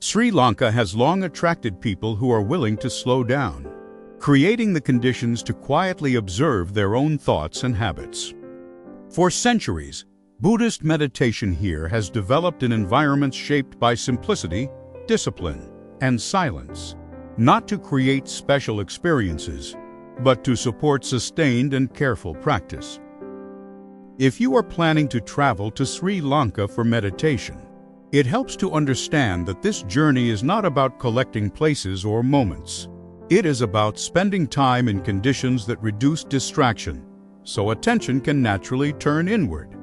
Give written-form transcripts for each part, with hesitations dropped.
Sri Lanka has long attracted people who are willing to slow down, creating the conditions to quietly observe their own thoughts and habits. For centuries, Buddhist meditation here has developed in environments shaped by simplicity, discipline, and silence, not to create special experiences, but to support sustained and careful practice. If you are planning to travel to Sri Lanka for meditation, it helps to understand that this journey is not about collecting places or moments. It is about spending time in conditions that reduce distraction, so attention can naturally turn inward.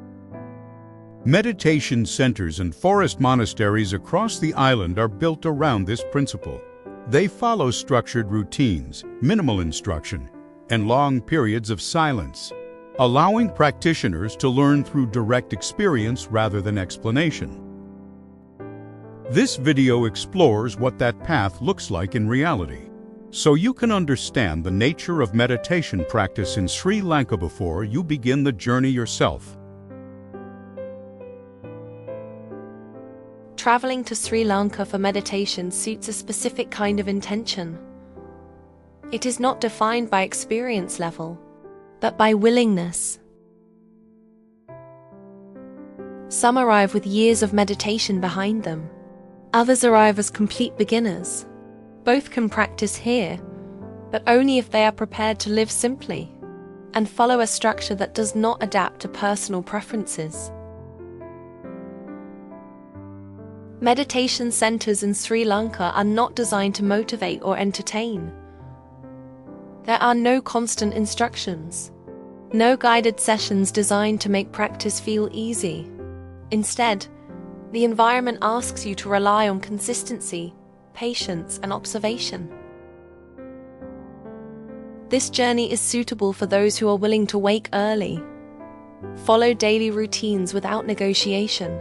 Meditation centers and forest monasteries across the island are built around this principle. They follow structured routines, minimal instruction, and long periods of silence, allowing practitioners to learn through direct experience rather than explanation. This video explores what that path looks like in reality, so you can understand the nature of meditation practice in Sri Lanka before you begin the journey yourself. Traveling to Sri Lanka for meditation suits a specific kind of intention. It is not defined by experience level, but by willingness. Some arrive with years of meditation behind them. Others arrive as complete beginners. Both can practice here, but only if they are prepared to live simply and follow a structure that does not adapt to personal preferences. Meditation centers in Sri Lanka are not designed to motivate or entertain. There are no constant instructions, no guided sessions designed to make practice feel easy. Instead, the environment asks you to rely on consistency, patience, and observation. This journey is suitable for those who are willing to wake early, follow daily routines without negotiation,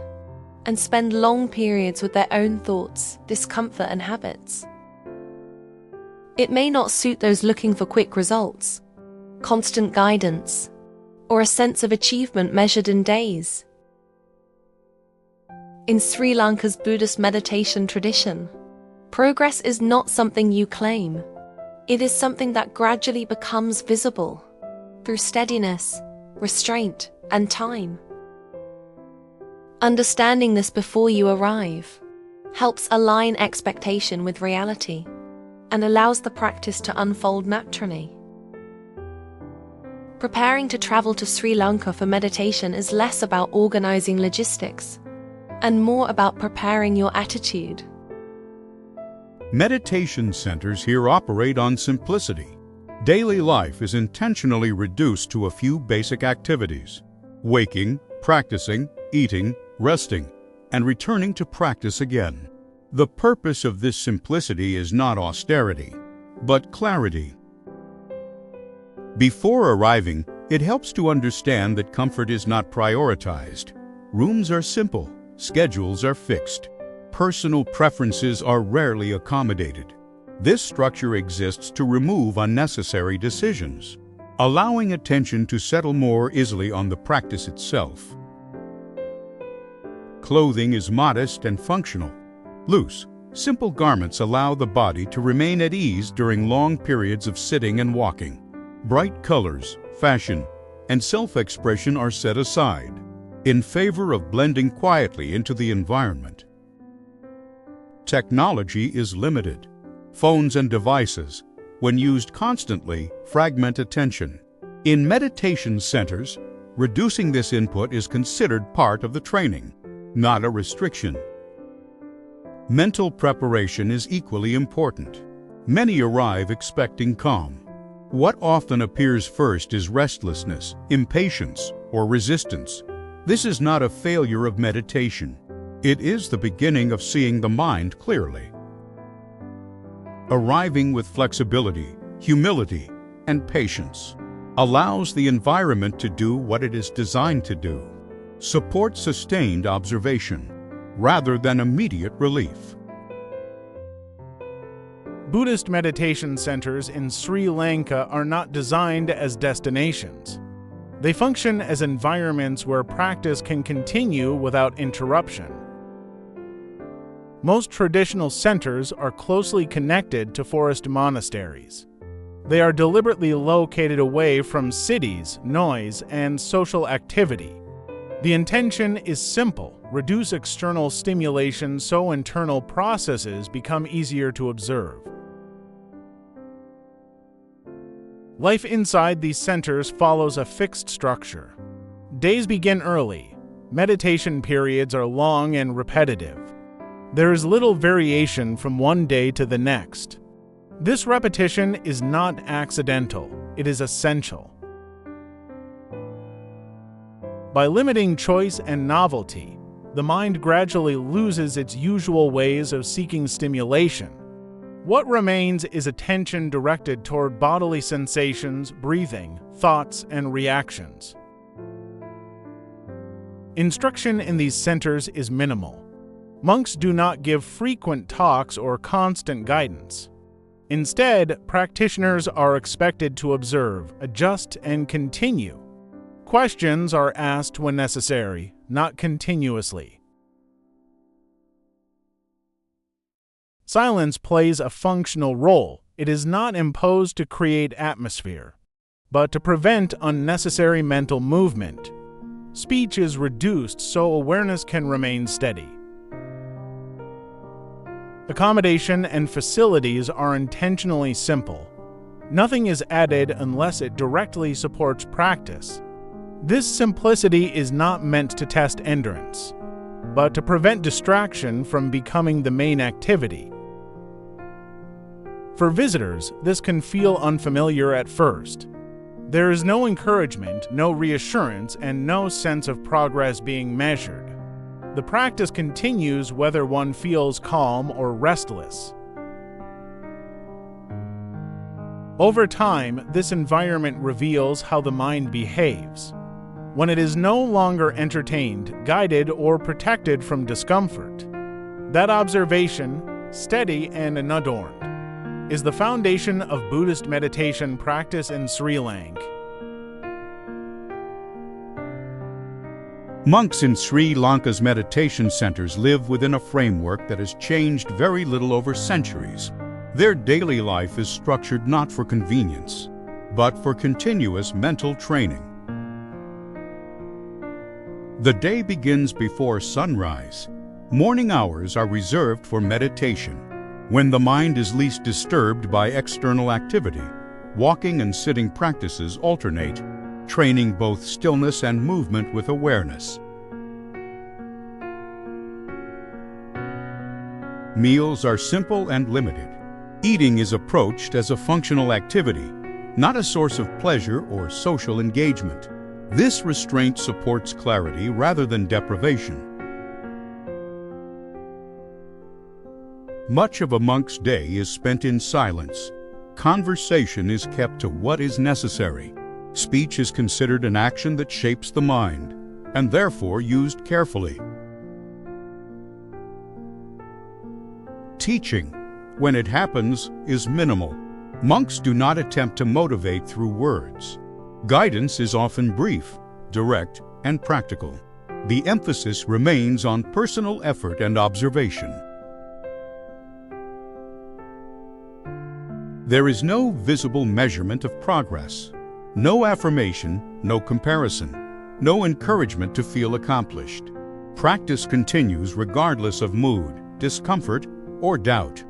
and spend long periods with their own thoughts, discomfort, and habits. It may not suit those looking for quick results, constant guidance, or a sense of achievement measured in days. In Sri Lanka's Buddhist meditation tradition, progress is not something you claim. It is something that gradually becomes visible through steadiness, restraint, and time. Understanding this before you arrive helps align expectation with reality and allows the practice to unfold naturally. Preparing to travel to Sri Lanka for meditation is less about organizing logistics and more about preparing your attitude. Meditation centers here operate on simplicity. Daily life is intentionally reduced to a few basic activities: waking, practicing, eating, resting, and returning to practice again. The purpose of this simplicity is not austerity, but clarity. Before arriving, it helps to understand that comfort is not prioritized. Rooms are simple, schedules are fixed, personal preferences are rarely accommodated. This structure exists to remove unnecessary decisions, allowing attention to settle more easily on the practice itself. Clothing is modest and functional. Loose, simple garments allow the body to remain at ease during long periods of sitting and walking. Bright colors, fashion, and self-expression are set aside in favor of blending quietly into the environment. Technology is limited. Phones and devices, when used constantly, fragment attention. In meditation centers, reducing this input is considered part of the training, not a restriction. Mental preparation is equally important. Many arrive expecting calm. What often appears first is restlessness, impatience, or resistance. This is not a failure of meditation. It is the beginning of seeing the mind clearly. Arriving with flexibility, humility, and patience allows the environment to do what it is designed to do. Support sustained observation rather than immediate relief. Buddhist meditation centers in Sri Lanka are not designed as destinations. They function as environments where practice can continue without interruption. Most traditional centers are closely connected to forest monasteries. They are deliberately located away from cities, noise, and social activity. The intention is simple: reduce external stimulation so internal processes become easier to observe. Life inside these centers follows a fixed structure. Days begin early. Meditation periods are long and repetitive. There is little variation from one day to the next. This repetition is not accidental, it is essential. By limiting choice and novelty, the mind gradually loses its usual ways of seeking stimulation. What remains is attention directed toward bodily sensations, breathing, thoughts, and reactions. Instruction in these centers is minimal. Monks do not give frequent talks or constant guidance. Instead, practitioners are expected to observe, adjust, and continue. Questions are asked when necessary, not continuously. Silence plays a functional role. It is not imposed to create atmosphere, but to prevent unnecessary mental movement. Speech is reduced so awareness can remain steady. Accommodation and facilities are intentionally simple. Nothing is added unless it directly supports practice. This simplicity is not meant to test endurance, but to prevent distraction from becoming the main activity. For visitors, this can feel unfamiliar at first. There is no encouragement, no reassurance, and no sense of progress being measured. The practice continues whether one feels calm or restless. Over time, this environment reveals how the mind behaves. When it is no longer entertained, guided, or protected from discomfort, that observation, steady and unadorned, is the foundation of Buddhist meditation practice in Sri Lanka. Monks in Sri Lanka's meditation centers live within a framework that has changed very little over centuries. Their daily life is structured not for convenience, but for continuous mental training. The day begins before sunrise. Morning hours are reserved for meditation, when the mind is least disturbed by external activity. Walking and sitting practices alternate, training both stillness and movement with awareness. Meals are simple and limited. Eating is approached as a functional activity, not a source of pleasure or social engagement. This restraint supports clarity rather than deprivation. Much of a monk's day is spent in silence. Conversation is kept to what is necessary. Speech is considered an action that shapes the mind, and therefore used carefully. Teaching, when it happens, is minimal. Monks do not attempt to motivate through words. Guidance is often brief, direct, and practical. The emphasis remains on personal effort and observation. There is no visible measurement of progress. No affirmation, no comparison, no encouragement to feel accomplished. Practice continues regardless of mood, discomfort, or doubt.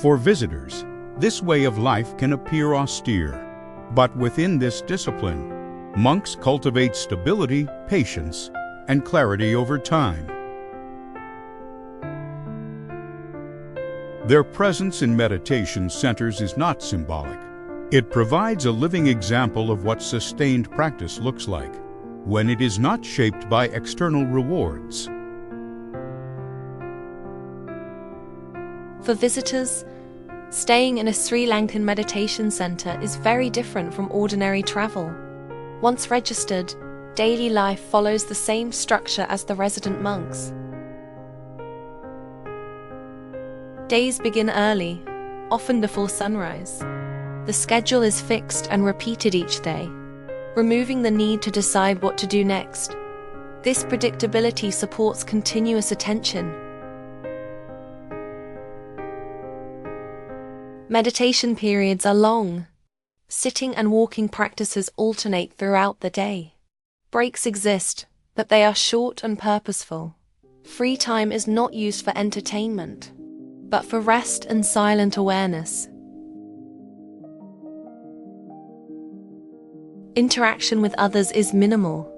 For visitors, this way of life can appear austere, but within this discipline, monks cultivate stability, patience, and clarity over time. Their presence in meditation centers is not symbolic. It provides a living example of what sustained practice looks like, when it is not shaped by external rewards. For visitors, staying in a Sri Lankan meditation center is very different from ordinary travel. Once registered, daily life follows the same structure as the resident monks. Days begin early, often before sunrise. The schedule is fixed and repeated each day, removing the need to decide what to do next. This predictability supports continuous attention. Meditation periods are long. Sitting and walking practices alternate throughout the day. Breaks exist, but they are short and purposeful. Free time is not used for entertainment, but for rest and silent awareness. Interaction with others is minimal.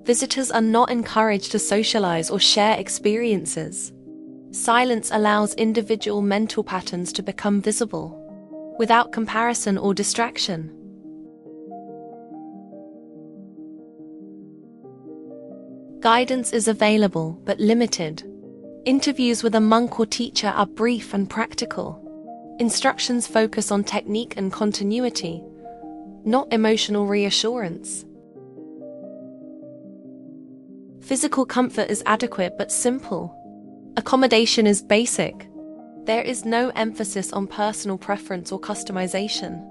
Visitors are not encouraged to socialize or share experiences. Silence allows individual mental patterns to become visible, without comparison or distraction. Guidance is available but limited. Interviews with a monk or teacher are brief and practical. Instructions focus on technique and continuity, not emotional reassurance. Physical comfort is adequate but simple. Accommodation is basic. There is no emphasis on personal preference or customization.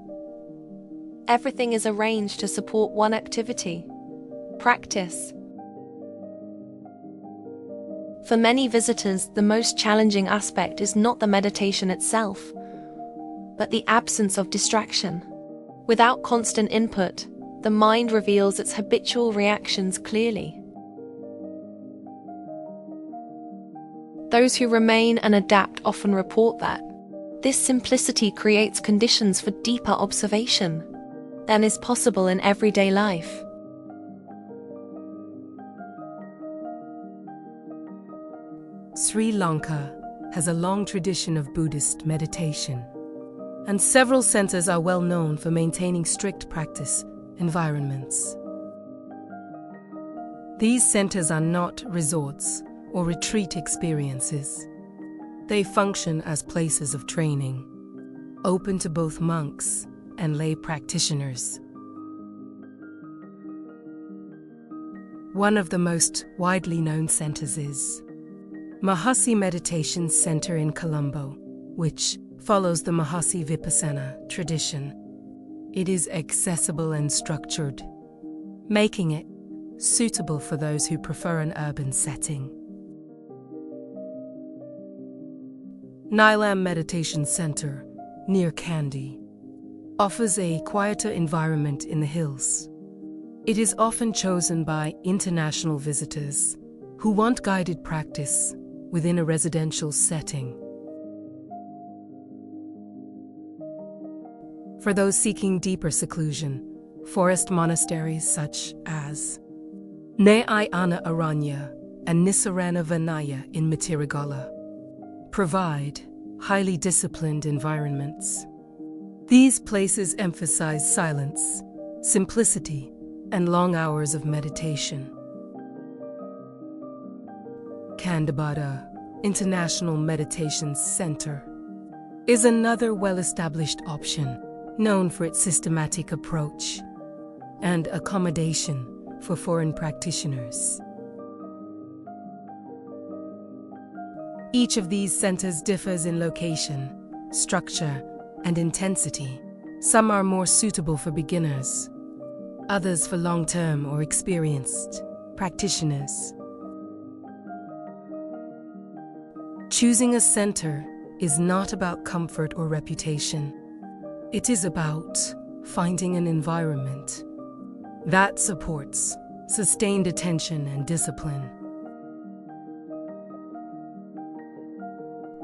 Everything is arranged to support one activity: practice. For many visitors, the most challenging aspect is not the meditation itself, but the absence of distraction. Without constant input, the mind reveals its habitual reactions clearly. Those who remain and adapt often report that this simplicity creates conditions for deeper observation than is possible in everyday life. Sri Lanka has a long tradition of Buddhist meditation, and several centers are well known for maintaining strict practice environments. These centers are not resorts or retreat experiences. They function as places of training, open to both monks and lay practitioners. One of the most widely known centers is Mahasi Meditation Center in Colombo, which follows the Mahasi Vipassana tradition. It is accessible and structured, making it suitable for those who prefer an urban setting. Nilam Meditation Center, near Kandy, offers a quieter environment in the hills. It is often chosen by international visitors who want guided practice within a residential setting. For those seeking deeper seclusion, forest monasteries such as Nayana Aranya and Nisarana Vanaya in Mitiragala provide highly disciplined environments. These places emphasize silence, simplicity, and long hours of meditation. Kandabada International Meditation Center is another well-established option, known for its systematic approach and accommodation for foreign practitioners. Each of these centers differs in location, structure, and intensity. Some are more suitable for beginners, others for long-term or experienced practitioners. Choosing a center is not about comfort or reputation. It is about finding an environment that supports sustained attention and discipline.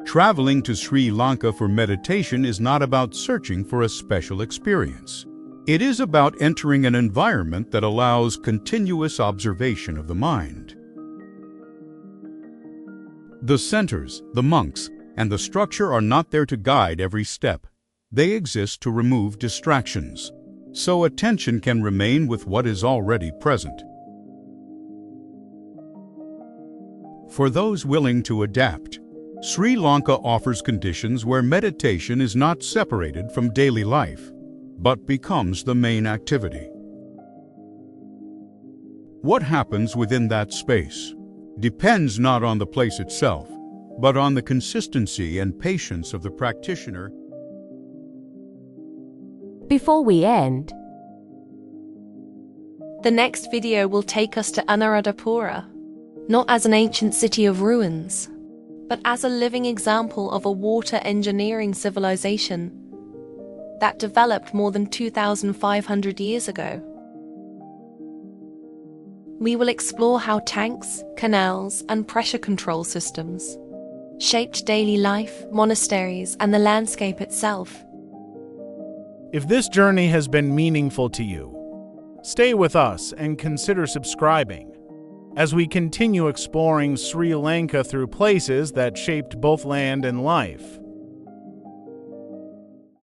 Traveling to Sri Lanka for meditation is not about searching for a special experience. It is about entering an environment that allows continuous observation of the mind. The centers, the monks, and the structure are not there to guide every step. They exist to remove distractions, so attention can remain with what is already present. For those willing to adapt, Sri Lanka offers conditions where meditation is not separated from daily life, but becomes the main activity. What happens within that space depends not on the place itself, but on the consistency and patience of the practitioner. Before we end, the next video will take us to Anuradhapura, not as an ancient city of ruins, but as a living example of a water engineering civilization that developed more than 2,500 years ago. We will explore how tanks, canals, and pressure control systems shaped daily life, monasteries, and the landscape itself. If this journey has been meaningful to you, stay with us and consider subscribing as we continue exploring Sri Lanka through places that shaped both land and life.